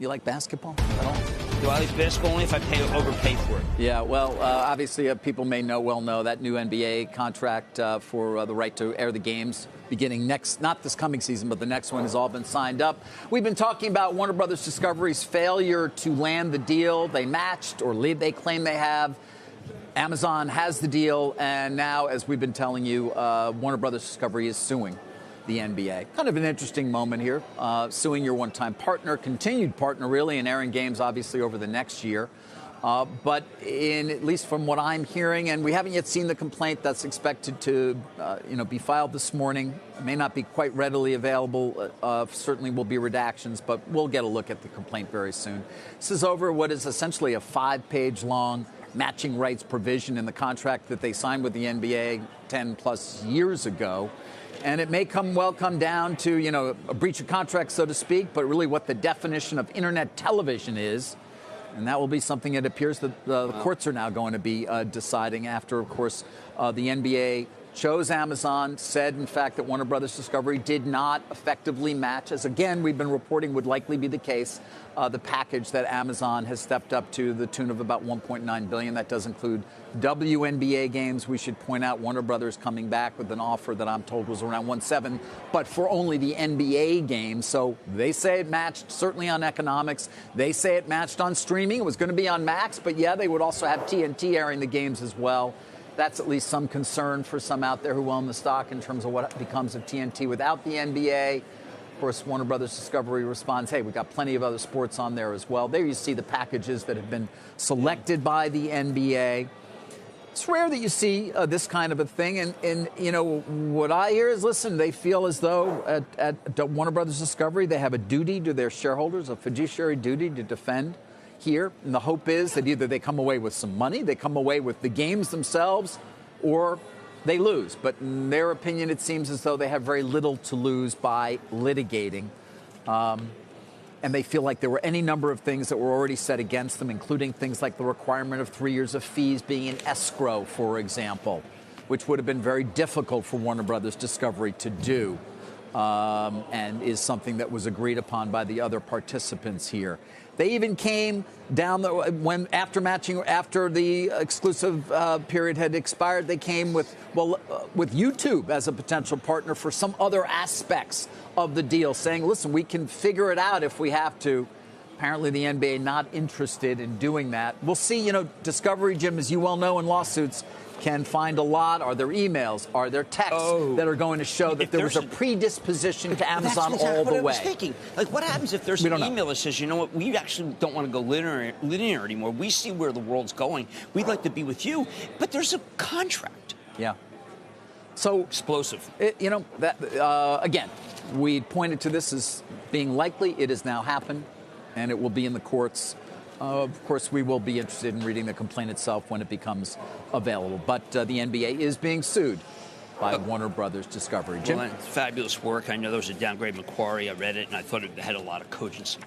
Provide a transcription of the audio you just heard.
You like basketball at all? Do I like basketball only if I overpay for it? Yeah, well, obviously people may know that new NBA contract for the right to air the games beginning not this coming season, but the next one has all been signed up. We've been talking about Warner Brothers Discovery's failure to land the deal they matched or they claim they have. Amazon has the deal, and now, as we've been telling you, Warner Brothers Discovery is suing the NBA. Kind of an interesting moment here, suing your one-time partner, continued partner, really, in airing games, obviously, over the next year. But at least from what I'm hearing, and we haven't yet seen the complaint that's expected to, be filed this morning. It may not be quite readily available. Certainly will be redactions, but we'll get a look at the complaint very soon. This is over what is essentially a 5-page long matching rights provision in the contract that they signed with the NBA 10-plus years ago. And it may come down to, a breach of contract, so to speak, but really what the definition of internet television is. And that will be something it appears that the courts are now going to be deciding after, of course, the NBA chose Amazon, said, in fact, that Warner Brothers Discovery did not effectively match, as, again, we've been reporting would likely be the case, the package that Amazon has stepped up to the tune of about $1.9 billion. That does include WNBA games. We should point out Warner Brothers coming back with an offer that I'm told was around $1.7 but for only the NBA games. So they say it matched certainly on economics. They say it matched on streaming. It was going to be on Max, but yeah, they would also have TNT airing the games as well. That's at least some concern for some out there who own the stock in terms of what becomes of TNT without the NBA. Of course, Warner Brothers Discovery responds, hey, we've got plenty of other sports on there as well. There you see the packages that have been selected by the NBA. It's rare that you see this kind of a thing. And what I hear is, listen, they feel as though at Warner Brothers Discovery, they have a duty to their shareholders, a fiduciary duty to defend here. And the hope is that either they come away with some money, they come away with the games themselves, or they lose. But in their opinion, it seems as though they have very little to lose by litigating. And they feel like there were any number of things that were already set against them, including things like the requirement of 3 years of fees being in escrow, for example, which would have been very difficult for Warner Brothers Discovery to do, and is something that was agreed upon by the other participants here. They even came down after the exclusive period had expired. They came with YouTube as a potential partner for some other aspects of the deal, saying, "Listen, we can figure it out if we have to." Apparently, the NBA not interested in doing that. We'll see. Discovery, Jim, as you well know, in lawsuits, can find a lot. Are there emails? Are there texts that are going to show that there was a predisposition to Amazon that's exactly all the what way? I was thinking. Like, what happens if there's an email that says, you know what, we actually don't want to go linear anymore. We see where the world's going. We'd like to be with you. But there's a contract. Yeah. So explosive. Again, we pointed to this as being likely. It has now happened, and it will be in the courts. Of course, we will be interested in reading the complaint itself when it becomes available. But the NBA is being sued by Warner Brothers Discovery. Jim? Well, fabulous work. I know there was a downgrade Macquarie. I read it, and I thought it had a lot of cogency.